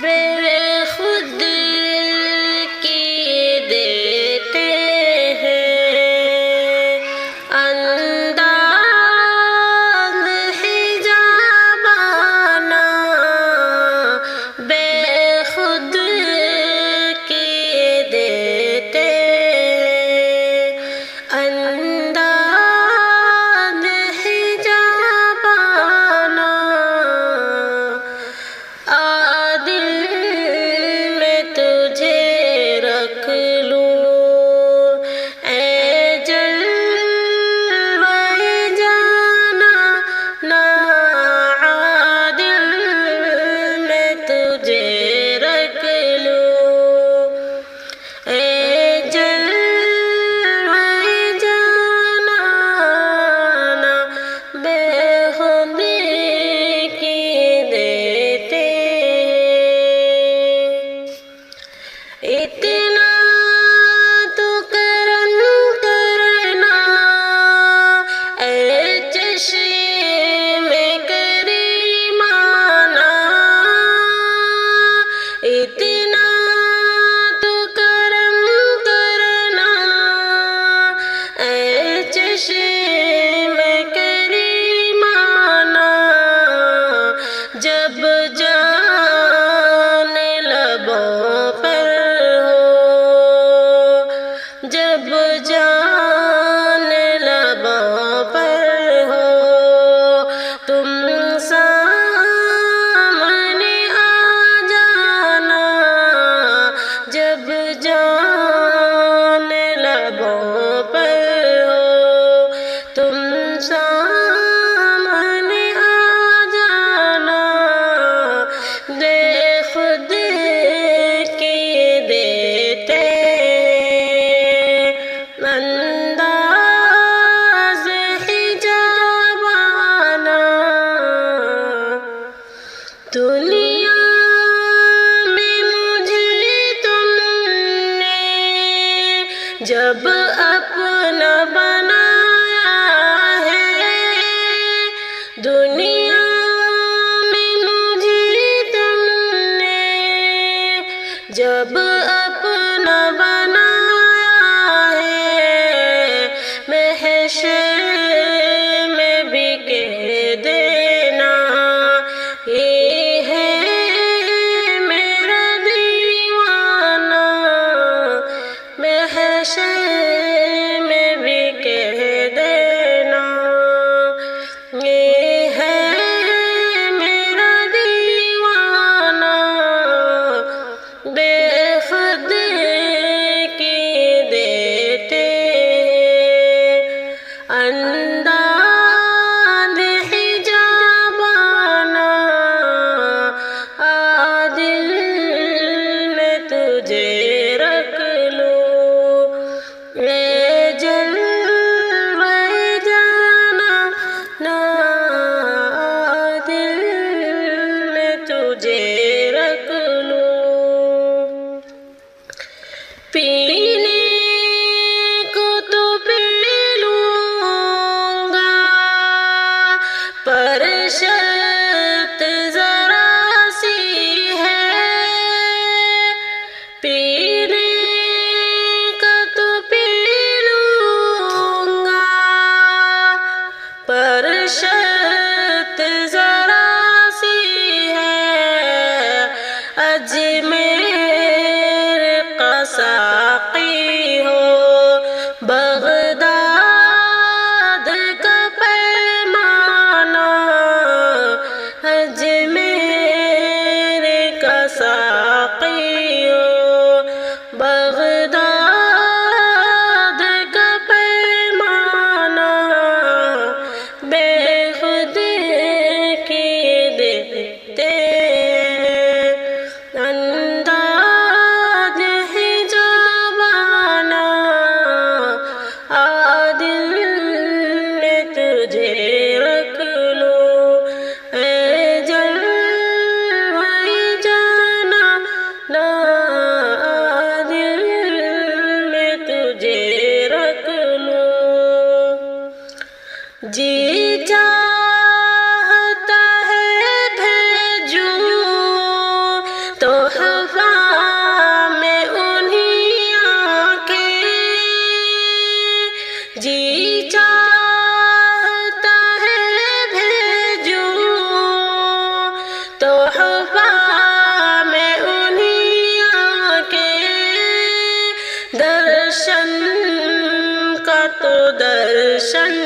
بے خود کی دیتے ہیں انداز حجابانہ، بے خود کی دیتے انداز حجابانہ، دل میں تجھے رکھ لوں اے جلوہ جانا نا، دل میں تجھے رکھ لوں اے جلوہ جانا نا، بے خود کی دیتے اتنا تو کرم کرنا اے چشم کریمانہ، اتنا تو کرم کرنا اے چشم کریمانہ، جب جان لبوں پر ہو، جب جان لبوں پر ہو، تم سامنے آ جانا، جب جان لبوں پر ہو، تم سامنے آ جانا، بے خود کی دیتے انداز حجابانہ، دنیا میں مجھے تم نے جب اپنا بنایا ہے، دنیا میں مجھے تم نے جب اپنا بنایا ہے، محشر میں بھی کہہ دینا یہ ہے میرا دیوانہ، محشر میں بھی کہہ دینا یہ ہے میرا دیوانہ، بے خود کی دیتے انداز حجابانہ، دل میں تجھے رکھ لوں اے جلوہ جانا نا، دل میں تجھے رکھ لوں، پینے کو تو پی لوں گا پر شرط ذرا سی ہے، پینے کا تو پی لوں گا پر شرط ذرا سی ہے، اجمیر کا ساقی ہو بغداد کا پیمانہ، اجمیر کا ساقی ہو بغداد کا پیمانہ، بے خود کی دیتے انداز حجابانہ، دل میں تجھے رکھ لوں اے جلوہ جانا تحفہ میں انہیں آکے جی چاہتا ہے بھیجوں، تحفہ میں انہیں آکے درشن کا تو درشن